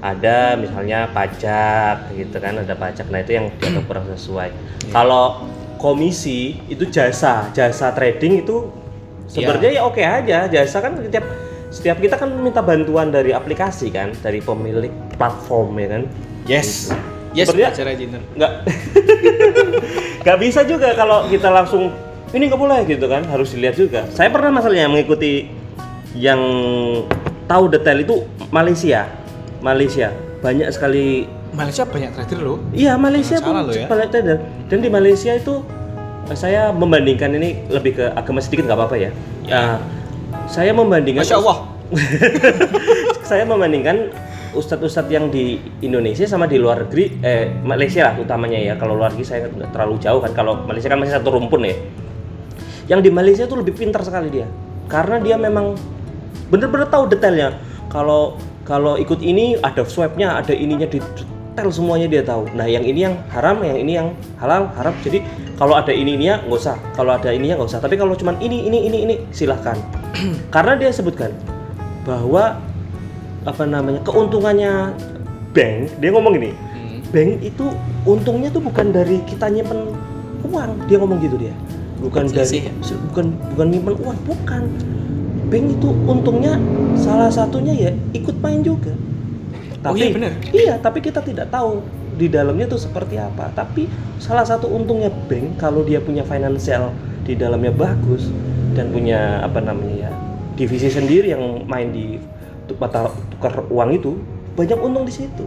Speaker 2: ada misalnya pajak gitu kan, ada pajak. Nah itu yang dianggap kurang sesuai. Kalau komisi itu jasa trading itu sebenarnya ya oke aja. Jasa kan setiap kita kan minta bantuan dari aplikasi kan, dari pemilik platform ya kan.
Speaker 1: Yes
Speaker 2: Sebenarnya
Speaker 1: belajar aja Inter.
Speaker 2: nggak bisa juga kalau kita langsung ini nggak boleh gitu kan, harus dilihat juga. Saya pernah masalahnya mengikuti yang tahu detail itu Malaysia banyak sekali.
Speaker 1: Malaysia banyak trader loh.
Speaker 2: Iya, Malaysia pun
Speaker 1: loh ya.
Speaker 2: banyak trader. Dan di Malaysia itu saya membandingkan, ini lebih ke agama sedikit nggak apa-apa ya. Saya membandingkan.
Speaker 1: Masya Allah.
Speaker 2: Saya membandingkan ustadz-ustadz yang di Indonesia sama di luar negeri, Malaysia lah utamanya ya. Kalau luar negeri saya nggak terlalu jauh kan. Kalau Malaysia kan masih satu rumpun ya. Yang di Malaysia itu lebih pintar sekali dia, karena dia memang bener-bener tahu detailnya. Kalau ikut ini ada swabnya, ada ininya, detail semuanya dia tahu. Nah, yang ini yang haram, yang ini yang halal, haram. Jadi kalau ada ininya nggak usah, kalau ada ininya nggak usah. Tapi kalau cuman ini silahkan. Karena dia sebutkan bahwa keuntungannya bank, dia ngomong gini, bank itu untungnya tuh bukan dari kita nyimpen uang, dia ngomong gitu dia, bukan nyimpen uang, bukan. Bank itu untungnya salah satunya ya ikut main juga. Tapi,
Speaker 1: iya benar.
Speaker 2: Iya, tapi kita tidak tahu di dalamnya tuh seperti apa. Tapi salah satu untungnya bank kalau dia punya financial di dalamnya bagus dan punya divisi sendiri yang main di mata tukar uang itu, banyak untung di situ.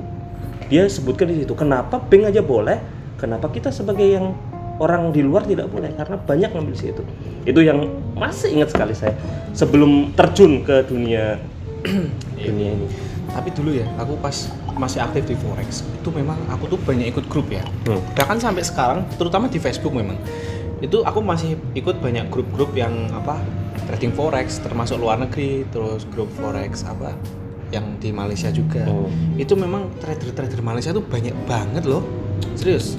Speaker 2: Dia sebutkan di situ, kenapa bank aja boleh, kenapa kita sebagai yang orang di luar tidak boleh, karena banyak ngambil di situ. Itu yang masih ingat sekali saya sebelum terjun ke dunia ini.
Speaker 1: Tapi dulu ya, aku pas masih aktif di Forex, itu memang aku tuh banyak ikut grup ya. Bahkan sampai sekarang, terutama di Facebook memang. Itu aku masih ikut banyak grup-grup yang trading Forex, termasuk luar negeri, terus grup Forex yang di Malaysia juga. Itu memang trader-trader Malaysia tuh banyak banget loh. Serius.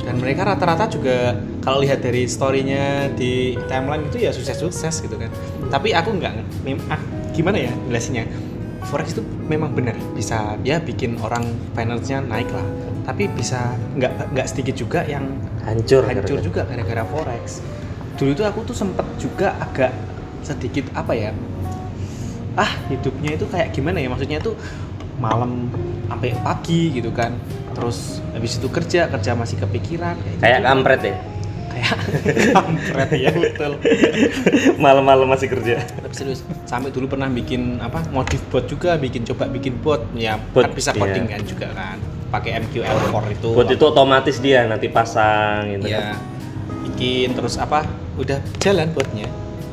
Speaker 1: Dan mereka rata-rata juga kalau lihat dari story-nya di timeline itu ya sukses-sukses gitu kan. Tapi aku gimana ya jelasinnya? Forex itu memang benar bisa ya bikin orang finance-nya naik lah. Tapi bisa nggak sedikit juga yang hancur juga gara-gara Forex. Dulu itu aku tuh sempet juga agak sedikit hidupnya itu kayak gimana ya, maksudnya tuh malam sampai pagi gitu kan, terus habis itu kerja masih kepikiran
Speaker 2: kayak kampret ya.
Speaker 1: Kayak kampret ya, betul.
Speaker 2: Malam-malam masih kerja.
Speaker 1: Tapi serius, sampai dulu pernah bikin modif bot juga, coba bikin bot ya,
Speaker 2: bot,
Speaker 1: kan bisa coding kan juga kan, pakai MQL4 itu.
Speaker 2: Bot itu otomatis dia nanti pasang gitu
Speaker 1: ya, bikin terus udah jalan botnya.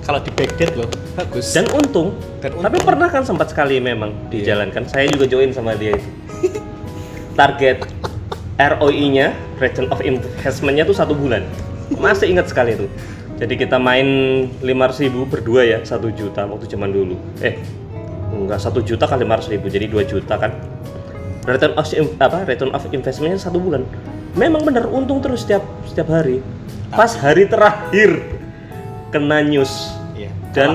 Speaker 1: Kalau di backdate loh, bagus.
Speaker 2: Dan untung. Tapi pernah kan sempat sekali memang dijalankan. Saya juga join sama dia itu. Target ROI-nya, Return of Investment-nya tuh 1 bulan. Masih ingat sekali itu. Jadi kita main 500.000 berdua ya, 1 juta waktu zaman dulu. Enggak, 1 juta kali 500.000, jadi 2 juta kan. Return of Investment-nya 1 bulan. Memang benar untung terus setiap hari. Pas hari terakhir kena news. Dan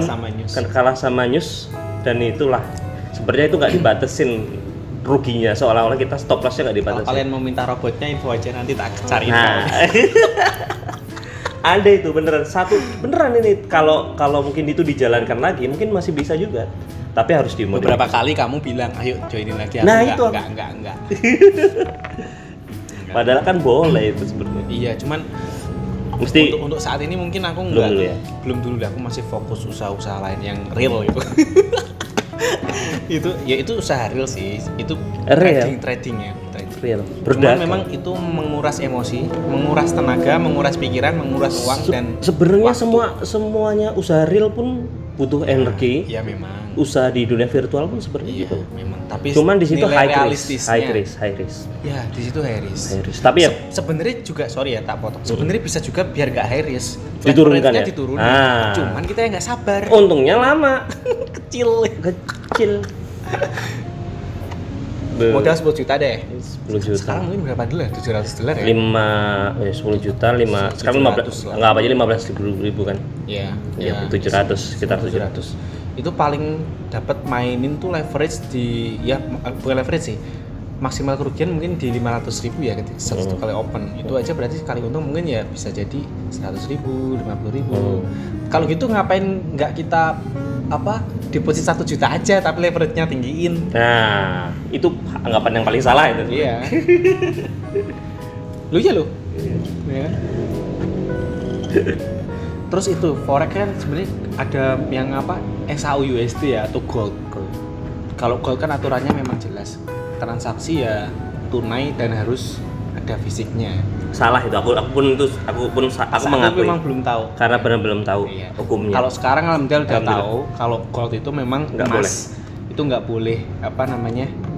Speaker 2: kalah sama news, dan itulah sebenarnya itu nggak dibatasin ruginya, seolah-olah kita stop lossnya nggak dibatasin.
Speaker 1: Kalau kalian mau minta robotnya info aja, nanti tak cariin.
Speaker 2: Ada itu beneran ini, kalau mungkin itu dijalankan lagi mungkin masih bisa juga, tapi harus dimodif.
Speaker 1: Beberapa kali kamu bilang ayo joinin lagi, enggak.
Speaker 2: Padahal kan boleh itu sebenarnya.
Speaker 1: Iya, cuman
Speaker 2: mesti
Speaker 1: untuk saat ini mungkin aku belum dulu aku masih fokus usaha-usaha lain yang real gitu. itu usaha real sih, itu trading ya.
Speaker 2: Real.
Speaker 1: Cuman memang itu menguras emosi, menguras tenaga, menguras pikiran, menguras uang dan
Speaker 2: sebenarnya semuanya usaha real pun butuh energi.
Speaker 1: Iya memang.
Speaker 2: Usaha di dunia virtual pun seperti itu.
Speaker 1: Memang. Tapi
Speaker 2: cuman di situ high risk.
Speaker 1: Ya, di situ high risk.
Speaker 2: Tapi ya
Speaker 1: sebenarnya juga tak potong. Sebenarnya bisa juga biar nggak high risk.
Speaker 2: Diturunkan ya.
Speaker 1: Cuman kita yang nggak sabar.
Speaker 2: Untungnya lama.
Speaker 1: Kecil. Modal 10 juta deh.
Speaker 2: 10 juta.
Speaker 1: Sekarang mungkin berapa dolar? $700 ya?
Speaker 2: 10 juta, 5. Sekarang 15. Enggak apa aja 15.000 kan?
Speaker 1: Iya.
Speaker 2: 700, sekitar 700.
Speaker 1: Itu paling dapat mainin tuh leverage bukan leverage sih. maksimal kerugian mungkin di 500.000 ya satu kali open. Itu aja berarti sekali untung mungkin ya bisa jadi 100.000, 50.000. Kalau gitu ngapain nggak kita deposit 1 juta aja tapi leverage-nya tinggiin.
Speaker 2: Nah, itu anggapan yang paling salah itu.
Speaker 1: Iya. Lu. Ya. Terus itu forex kan sebenarnya ada yang SAU/USD ya atau gold. Kalau gold kan aturannya memang jelas. Transaksi ya tunai dan harus ada fisiknya.
Speaker 2: Salah itu. Aku mengakui.
Speaker 1: Memang belum tahu.
Speaker 2: Karena benar belum tahu hukumnya.
Speaker 1: Kalau sekarang alhamdulillah udah tahu kalau gold itu memang
Speaker 2: nggak
Speaker 1: emas.
Speaker 2: boleh.
Speaker 1: Itu nggak boleh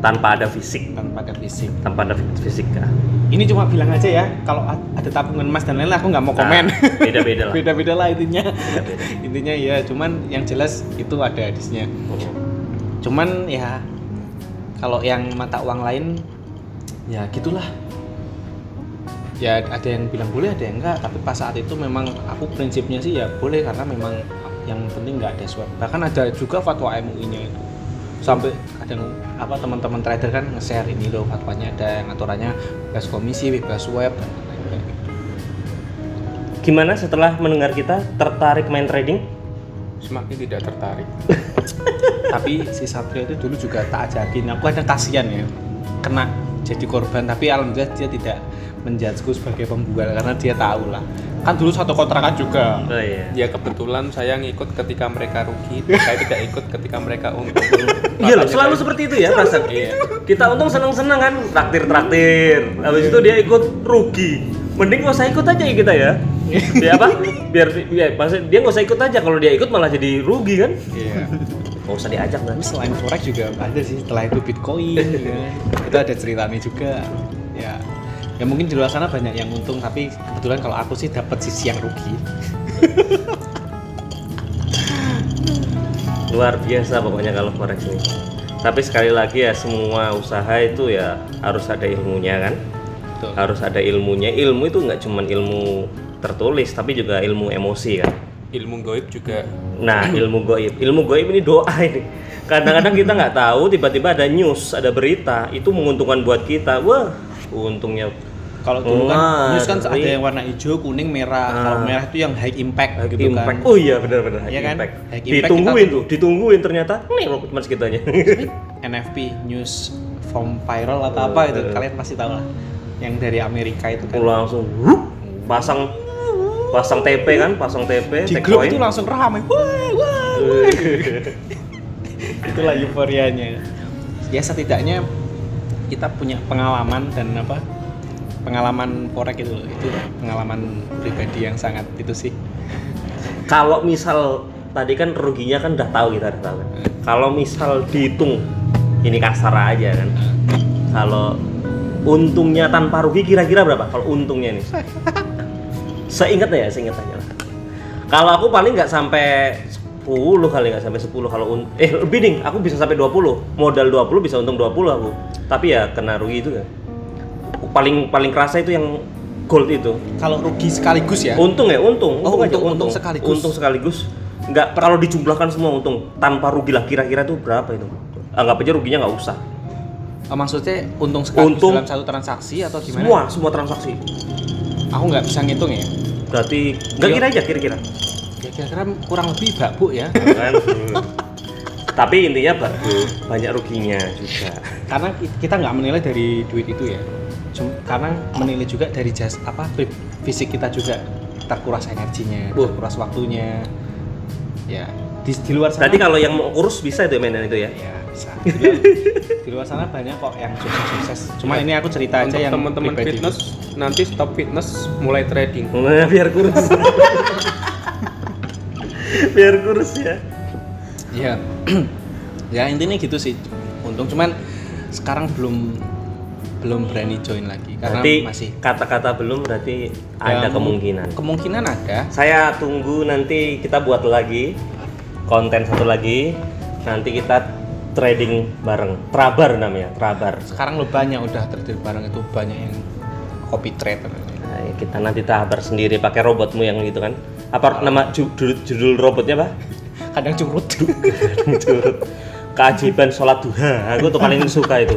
Speaker 2: tanpa ada fisik.
Speaker 1: Tanpa ada fisik.
Speaker 2: Kah?
Speaker 1: Ini cuma bilang aja ya, kalau ada tabungan emas dan lain-lain aku nggak mau komen.
Speaker 2: Beda-beda lah.
Speaker 1: Beda-beda lah intinya.
Speaker 2: Beda-beda.
Speaker 1: Intinya ya, cuman yang jelas itu ada hadisnya. Cuman ya kalau yang mata uang lain ya gitulah. Ya ada yang bilang boleh, ada yang enggak, tapi pas saat itu memang aku prinsipnya sih ya boleh karena memang yang penting nggak ada swap. Bahkan ada juga fatwa MUI-nya itu. Sampai kadang teman-teman trader kan nge-share ini loh fatwanya, ada yang aturannya bebas komisi, bebas swap dan lain-lain.
Speaker 2: Gimana setelah mendengar kita tertarik main trading?
Speaker 3: Semakin tidak tertarik.
Speaker 1: Tapi si Satrio itu dulu juga tak ajakin, aku ada kasihan ya kena jadi korban, tapi alhamdulillah dia tidak menjudgeku sebagai pembual karena dia tahu lah kan dulu satu kontrakan juga.
Speaker 2: Oh iya.
Speaker 3: Ya kebetulan saya ngikut ketika mereka rugi, saya tidak ikut ketika mereka untung.
Speaker 2: Iya loh, selalu seperti itu ya perasaan.
Speaker 3: Iya.
Speaker 2: Kita untung seneng-seneng kan, traktir. Habis itu dia ikut rugi. Mending nggak usah ikut aja ya kita ya. Dia biar maksudnya dia nggak usah ikut aja, kalau dia ikut malah jadi rugi kan.
Speaker 3: Iya.
Speaker 2: Nggak usah diajak kan.
Speaker 1: Selain forex juga ada sih, setelah itu Bitcoin ya. Itu ada ceritanya juga. Ya mungkin di luar sana banyak yang untung, tapi kebetulan kalau aku sih dapat sisi yang rugi.
Speaker 2: Luar biasa pokoknya kalau forex ini. Tapi sekali lagi ya, semua usaha itu ya harus ada ilmunya kan.
Speaker 1: Betul.
Speaker 2: Harus ada ilmunya. Ilmu itu nggak cuma ilmu tertulis, tapi juga ilmu emosi kan.
Speaker 3: Ilmu gaib juga.
Speaker 2: Nah, ilmu goib ini doa ini. Kadang-kadang kita nggak tahu, tiba-tiba ada news, ada berita, itu menguntungkan buat kita. Wah, untungnya.
Speaker 1: Kalau dulu kan news kan ada yang warna hijau, kuning, merah. Kalau merah itu yang high impact gitu
Speaker 2: Impact.
Speaker 1: kan.
Speaker 2: Oh iya, benar-benar high
Speaker 1: Iya kan?
Speaker 2: impact.
Speaker 1: High impact
Speaker 2: Ditungguin ternyata. Nih, cuma segitunya.
Speaker 1: NFP, news from viral atau apa itu, kalian pasti tahu lah. Yang dari Amerika itu kan.
Speaker 2: Langsung pasang TP kan,
Speaker 1: Di grup itu langsung ramai. Wah. Itulah euforianya. Ya setidaknya kita punya pengalaman dan pengalaman forex itu pengalaman pribadi yang sangat itu sih.
Speaker 2: Kalau misal tadi kan ruginya kan udah tahu kita kan. Kalau misal dihitung, ini kasar aja kan. Kalau untungnya tanpa rugi kira-kira berapa? Kalau untungnya nih? Seingat aja lah. Kalau aku paling nggak sampai 10 kali, nggak sampai 10 kalau lebih ding, aku bisa sampai 20. Modal 20 bisa untung 20 aku. Tapi ya kena rugi itu kan. Paling kerasa itu yang gold itu.
Speaker 1: Kalau rugi sekaligus ya?
Speaker 2: Untung
Speaker 1: sekaligus.
Speaker 2: Untung sekaligus. Nggak, kalau dijumlahkan semua untung tanpa rugi lah, kira-kira tuh berapa itu? Anggap aja ruginya nggak usah.
Speaker 1: Maksudnya untung sekaligus dalam satu transaksi atau gimana?
Speaker 2: Semua transaksi.
Speaker 1: Aku nggak bisa ngitung ya.
Speaker 2: Berarti nggak kira aja kira-kira.
Speaker 1: Ya kira-kira kurang lebih bakbu ya.
Speaker 2: Kan? Tapi intinya banyak ruginya juga.
Speaker 1: Karena kita nggak menilai dari duit itu ya. Karena menilai juga dari fisik kita juga terkuras energinya, terkuras waktunya. Ya di luar sana.
Speaker 2: Tadi kalau yang mau kurus bisa itu mainan itu ya?
Speaker 1: Ya bisa. Di luar sana banyak kok yang sukses. Cuma ini aku cerita aja yang
Speaker 3: teman-teman fitness nanti stop fitness mulai trading.
Speaker 2: Biar kurus. Biar kurus ya.
Speaker 1: Iya. Ya intinya gitu sih. Untung cuman sekarang belum berani join lagi karena
Speaker 2: berarti
Speaker 1: masih
Speaker 2: kata-kata belum berarti ada kemungkinan
Speaker 1: ada.
Speaker 2: Saya tunggu nanti kita buat lagi konten satu lagi, nanti kita trading bareng, Trabar namanya, Trabar.
Speaker 1: Sekarang lo banyak udah trading bareng, itu banyak yang copy trade.
Speaker 2: Nah, kita nanti Trabar sendiri pakai robotmu yang gitu kan. Apa nama judul robotnya, Pak?
Speaker 1: Kadang curut.
Speaker 2: keajaiban sholat duha. Aku tuh paling suka itu.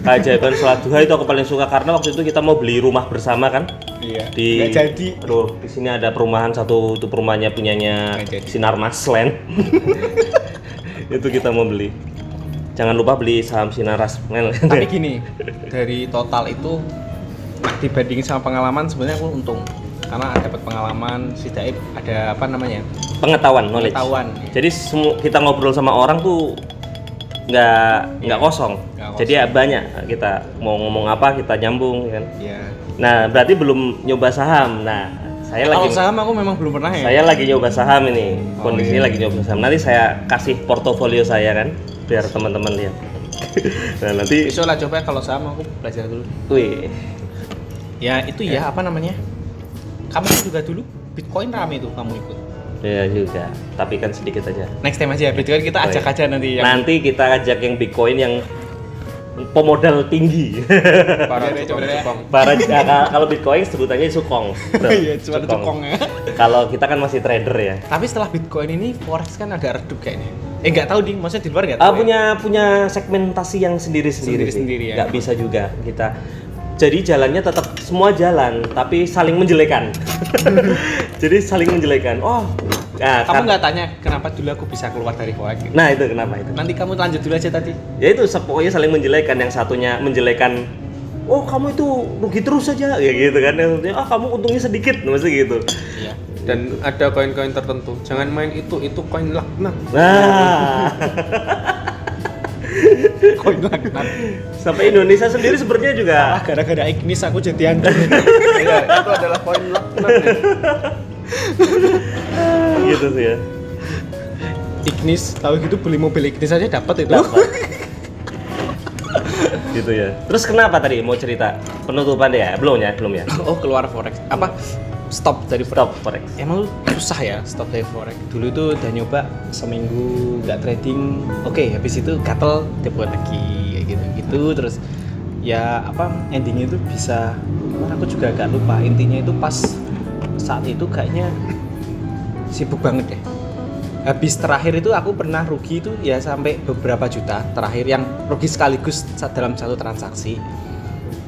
Speaker 2: Keajaiban sholat duha itu aku paling suka karena waktu itu kita mau beli rumah bersama kan.
Speaker 1: Iya.
Speaker 2: Di
Speaker 1: nggak jadi.
Speaker 2: Aduh, di sini ada perumahan satu, itu perumahannya punyanya
Speaker 1: Nggak jadi.
Speaker 2: Sinarmas Land. Itu kita mau beli. Jangan lupa beli saham Sinarmas Land.
Speaker 1: Tapi gini, dari total itu dibandingin sama pengalaman sebenarnya aku untung karena dapat pengalaman setidaknya ada apa namanya
Speaker 2: Pengetahuan, knowledge.
Speaker 1: pengetahuan.
Speaker 2: Jadi kita ngobrol sama orang tuh nggak kosong.
Speaker 1: Nggak kosong.
Speaker 2: Jadi ya banyak kita mau ngomong apa kita nyambung kan.
Speaker 1: Iya.
Speaker 2: Nah berarti belum nyoba saham. Nah saya
Speaker 1: Kalau
Speaker 2: lagi
Speaker 1: saham aku memang belum pernah ya.
Speaker 2: saya lagi nyoba saham ini.
Speaker 1: Oh,
Speaker 2: Kondisinya
Speaker 1: iya.
Speaker 2: lagi nyoba saham. Nanti saya kasih portofolio saya kan biar teman-teman lihat. Nah nanti,
Speaker 1: Besok lah coba kalau saham aku belajar dulu.
Speaker 2: wih,
Speaker 1: Ya itu ya apa namanya? Kamu juga dulu Bitcoin rame tuh kamu ikut.
Speaker 2: ya juga. Tapi kan sedikit aja.
Speaker 1: Next time aja Bitcoin kita
Speaker 2: Oh,
Speaker 1: ajak
Speaker 2: iya.
Speaker 1: aja nanti yang
Speaker 2: Nanti kita ajak yang Bitcoin yang pemodal tinggi.
Speaker 3: Para
Speaker 1: Coba deh.
Speaker 3: cukong-cukong.
Speaker 2: Kalau Bitcoin sebutannya sukong. Bro.
Speaker 1: Iya, cuma cukong ya.
Speaker 2: Kalau kita kan masih trader ya.
Speaker 1: Tapi setelah Bitcoin ini forex kan agak redup kayaknya. Nggak tahu nih, maksudnya di luar nggak tahu.
Speaker 2: Punya segmentasi yang sendiri-sendiri.
Speaker 1: Sendiri-sendiri ya.
Speaker 2: Nggak bisa juga kita. Jadi jalannya tetap semua jalan, tapi saling menjelekan. Jadi saling menjelekan. Oh, nah,
Speaker 1: Kamu nggak tanya kenapa dulu aku bisa keluar dari forex? Gitu?
Speaker 2: Nah itu kenapa itu?
Speaker 1: Nanti kamu lanjut dulu aja tadi.
Speaker 2: Ya itu pokoknya saling menjelekan. Yang satunya menjelekan, oh kamu itu rugi terus saja, ya gitu kan. Yang satunya, kamu untungnya sedikit, maksudnya gitu.
Speaker 1: Iya.
Speaker 3: Dan ada koin-koin tertentu. Jangan main itu koin laknat.
Speaker 2: Nah,
Speaker 1: Koin laknat.
Speaker 2: sampai Indonesia sendiri sebenarnya juga.
Speaker 1: Gara-gara Ignis aku jadi hancur.
Speaker 3: Iya, itu adalah koin laknat.
Speaker 2: Gitu sih ya.
Speaker 1: Ignis, tahu gitu beli mobil Ignis aja dapat itu.
Speaker 2: Dapat. Gitu ya. Terus kenapa tadi mau cerita penutupan ya? Belum ya?
Speaker 1: Oh keluar forex. Apa? Stop dari forex.
Speaker 2: Stop forex.
Speaker 1: Emang lu susah ya stop dari forex. Dulu tuh udah nyoba seminggu nggak trading. Oke, habis itu gatel dibuat lagi kayak gitu terus ya apa endingnya itu bisa aku juga agak lupa intinya itu pas saat itu kayaknya sibuk banget ya. Habis terakhir itu aku pernah rugi itu ya sampai beberapa juta terakhir yang rugi sekaligus dalam satu transaksi.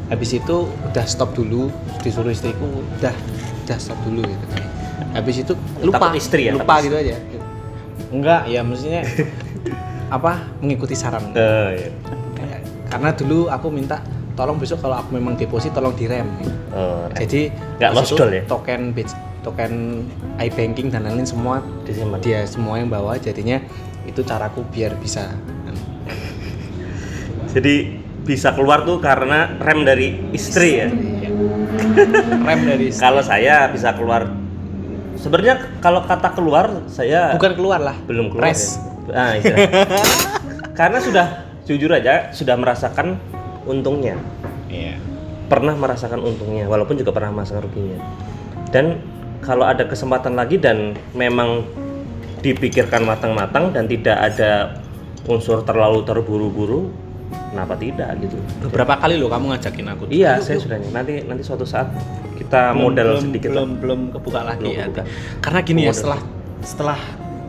Speaker 1: Habis itu udah stop dulu, disuruh istriku udah stop dulu gitu kan. Habis itu lupa
Speaker 2: Takut istri ya,
Speaker 1: lupa
Speaker 2: takut
Speaker 1: gitu aja. Enggak, ya maksudnya apa mengikuti saran.
Speaker 2: Iya.
Speaker 1: Karena dulu aku minta tolong besok kalau aku memang deposit tolong direm.
Speaker 2: Oh,
Speaker 1: Jadi
Speaker 2: nggak
Speaker 1: pas
Speaker 2: lost
Speaker 1: itu
Speaker 2: doll ya?
Speaker 1: token iBanking dan lain-lain semua
Speaker 2: Disimpan.
Speaker 1: dia semua yang bawa, jadinya itu caraku biar bisa
Speaker 2: Jadi bisa keluar tuh karena rem dari istri ya.
Speaker 1: rem dari
Speaker 2: Kalau saya bisa keluar. Sebenarnya kalau kata keluar saya
Speaker 1: bukan keluar lah,
Speaker 2: belum keluar.
Speaker 1: Rest.
Speaker 2: Ya. Iya. Karena sudah jujur aja sudah merasakan untungnya.
Speaker 1: Iya.
Speaker 2: Pernah merasakan untungnya walaupun juga pernah merasakan ruginya. Dan kalau ada kesempatan lagi dan memang dipikirkan matang-matang dan tidak ada unsur terlalu terburu-buru, kenapa tidak gitu.
Speaker 1: Beberapa kali loh kamu ngajakin aku.
Speaker 2: Iya,
Speaker 1: Yuk,
Speaker 2: saya
Speaker 1: yuk.
Speaker 2: sudah nanti suatu saat kita modal sedikit lah.
Speaker 1: belum kebuka lagi
Speaker 2: Belum
Speaker 1: ya.
Speaker 2: kebuka.
Speaker 1: Karena gini ya,
Speaker 2: Modal.
Speaker 1: setelah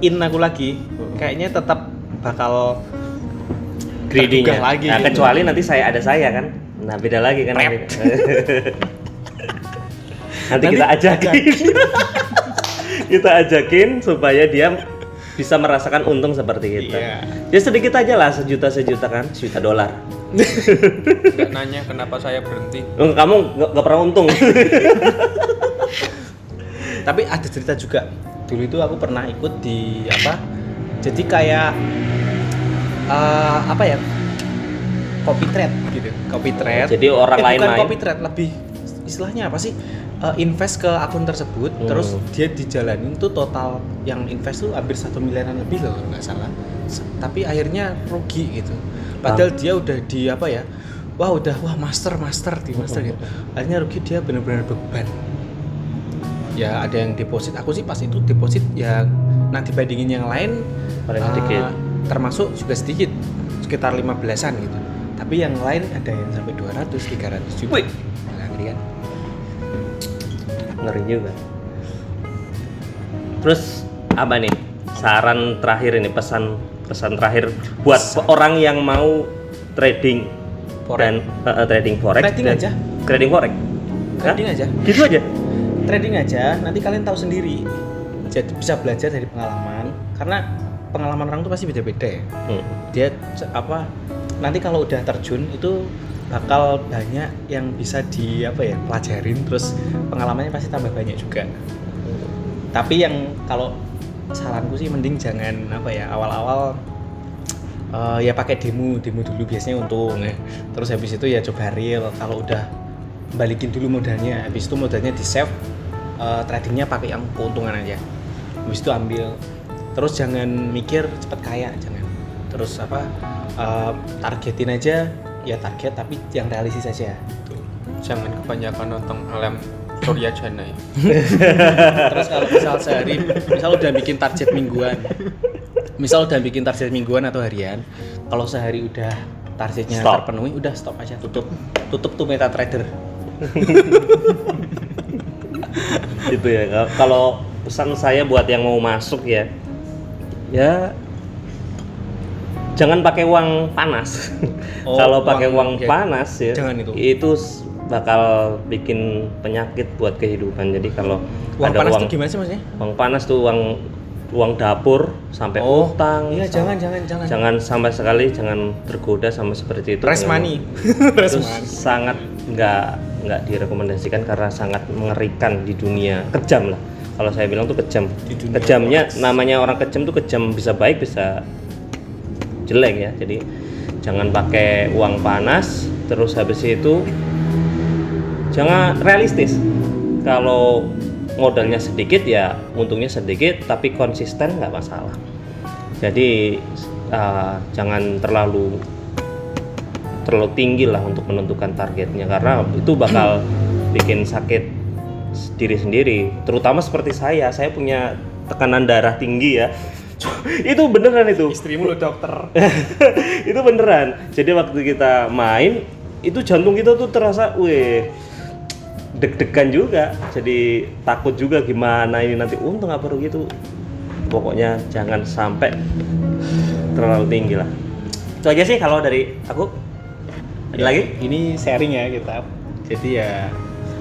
Speaker 1: in aku lagi kayaknya tetap bakal
Speaker 2: Greedy-nya.
Speaker 1: tergugah lagi
Speaker 2: Nah,
Speaker 1: gitu.
Speaker 2: kecuali nanti saya kan. Nah, beda lagi kan nanti. Nanti kita ajakin. Kita ajakin supaya dia bisa merasakan untung seperti kita.
Speaker 1: Iya.
Speaker 2: Ya sedikit aja lah, sejuta kan, $1 dolar.
Speaker 3: Nggak nanya kenapa saya berhenti.
Speaker 2: Kamu nggak pernah untung.
Speaker 1: Tapi ada cerita juga. Dulu itu aku pernah ikut di apa? Jadi kayak apa ya? Copy trade gitu. Copy trade.
Speaker 2: Jadi orang lain
Speaker 1: bukan
Speaker 2: main.
Speaker 1: copy trade, lebih istilahnya apa sih? Invest ke akun tersebut, terus dia dijalanin tuh total yang invest tuh hampir 1 miliaran lebih loh kalau nggak salah. Tapi akhirnya rugi gitu. Padahal dia udah di apa ya? Wah master gitu. Akhirnya rugi, dia benar-benar beban. Ya ada yang deposit, aku sih pas itu deposit ya nanti dibandingin yang lain
Speaker 2: Paling sedikit.
Speaker 1: termasuk juga sedikit, sekitar 15-an gitu. Tapi yang lain ada yang sampai 200-300 juta.
Speaker 2: Wih.
Speaker 1: Ngeri kan?
Speaker 2: Ngeri juga. Terus apa nih saran terakhir ini, pesan pesan terakhir buat orang yang mau trading
Speaker 1: Forex.
Speaker 2: dan trading forex.
Speaker 1: Trading aja.
Speaker 2: Trading forex.
Speaker 1: Trading aja.
Speaker 2: Gitu aja.
Speaker 1: Trading aja, nanti kalian tahu sendiri. Jadi bisa belajar dari pengalaman, karena pengalaman orang tuh pasti beda-beda ya. Dia nanti kalau udah terjun itu bakal banyak yang bisa pelajarin, terus pengalamannya pasti tambah banyak juga. Tapi yang kalau saranku sih mending jangan awal-awal ya pakai demo dulu biasanya untung ya. Terus habis itu ya coba real, kalau udah balikin dulu modalnya, habis itu modalnya di save, tradingnya pakai yang keuntungan aja, habis itu ambil. Terus jangan mikir cepet kaya, jangan. Terus targetin aja ya, target tapi yang realistis aja.
Speaker 3: Jangan kebanyakan nonton Alam Surya Jana ya.
Speaker 1: Terus kalau misal udah bikin target mingguan atau harian, kalau sehari udah targetnya terpenuhi, udah stop aja, tutup tuh MetaTrader.
Speaker 2: Gitu ya. Kalau pesan saya buat yang mau masuk ya jangan pakai uang panas. Kalau pakai uang panas ya, jangan itu bakal bikin penyakit buat kehidupan. Jadi kalau
Speaker 1: uang
Speaker 2: ada
Speaker 1: panas itu gimana sih maksudnya?
Speaker 2: Uang panas tuh uang dapur sampai utang.
Speaker 1: Iya, jangan
Speaker 2: sama sekali, jangan tergoda sama seperti itu.
Speaker 1: Rest money.
Speaker 2: Itu sangat nggak direkomendasikan karena sangat mengerikan di dunia. Kejam lah. Kalau saya bilang tuh kejam. Kejamnya namanya orang kejam tuh kejam, bisa baik bisa jelek ya. Jadi jangan pakai uang panas. Terus habis itu jangan realistis. Kalau modalnya sedikit ya untungnya sedikit, tapi konsisten nggak masalah. Jadi jangan terlalu tinggi lah untuk menentukan targetnya, karena itu bakal bikin sakit diri sendiri. Terutama seperti saya punya tekanan darah tinggi ya. Itu beneran itu.
Speaker 1: Istrimu lo dokter.
Speaker 2: Itu beneran. Jadi waktu kita main itu jantung kita tuh terasa deg-degan juga, jadi takut juga gimana ini nanti untung apa rugi itu. Pokoknya jangan sampai terlalu tinggi lah. Itu aja sih kalau dari aku. Ada lagi?
Speaker 1: Ini sharing ya kita. Jadi ya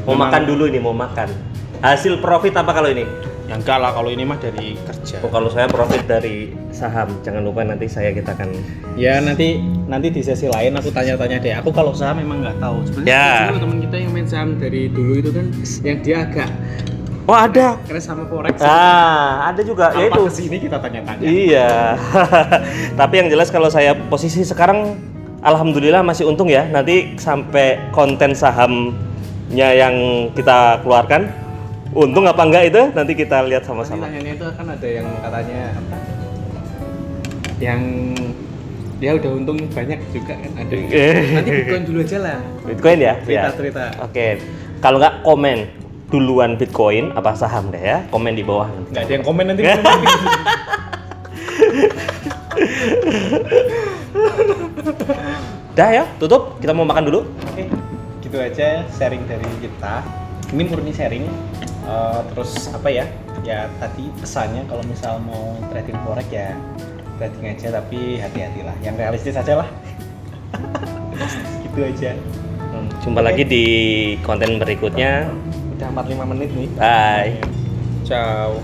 Speaker 2: mau makan dulu ini, mau makan. Hasil profit apa kalau ini?
Speaker 1: Ya enggak lah, kalau ini mah dari kerja.
Speaker 2: Kalau saya profit dari saham. Jangan lupa nanti kita akan.
Speaker 1: Ya nanti di sesi lain aku tanya-tanya deh. Aku kalau saham memang nggak tahu. Sebenarnya teman kita yang main saham dari dulu itu kan yang dia agak
Speaker 2: ada.
Speaker 1: Karena sama forex.
Speaker 2: Ada juga. Ya itu.
Speaker 1: Kesini kita tanya-tanya.
Speaker 2: Iya. Tapi yang jelas kalau saya posisi sekarang, alhamdulillah masih untung ya. Nanti sampai konten sahamnya yang kita keluarkan. Untung apa enggak itu nanti kita lihat sama-sama.
Speaker 1: Tanyanya itu kan ada yang katanya yang dia udah untung banyak juga kan ada. Nanti Bitcoin dulu aja lah.
Speaker 2: Bitcoin ya?
Speaker 1: Cerita.
Speaker 2: Oke. Kalau enggak komen duluan Bitcoin apa saham deh ya. Komen di bawah.
Speaker 1: Enggak ada yang komen nanti.
Speaker 2: Dah ya, tutup. Kita mau makan dulu.
Speaker 1: Oke. Gitu aja sharing dari kita. Ini murni sharing. Terus ya tadi pesannya kalau misal mau trading forex ya trading aja, tapi hati-hatilah, yang realistis aja lah. Gitu aja.
Speaker 2: Jumpa lagi di konten berikutnya.
Speaker 1: Udah 45 menit nih.
Speaker 2: Bye.
Speaker 3: Ciao.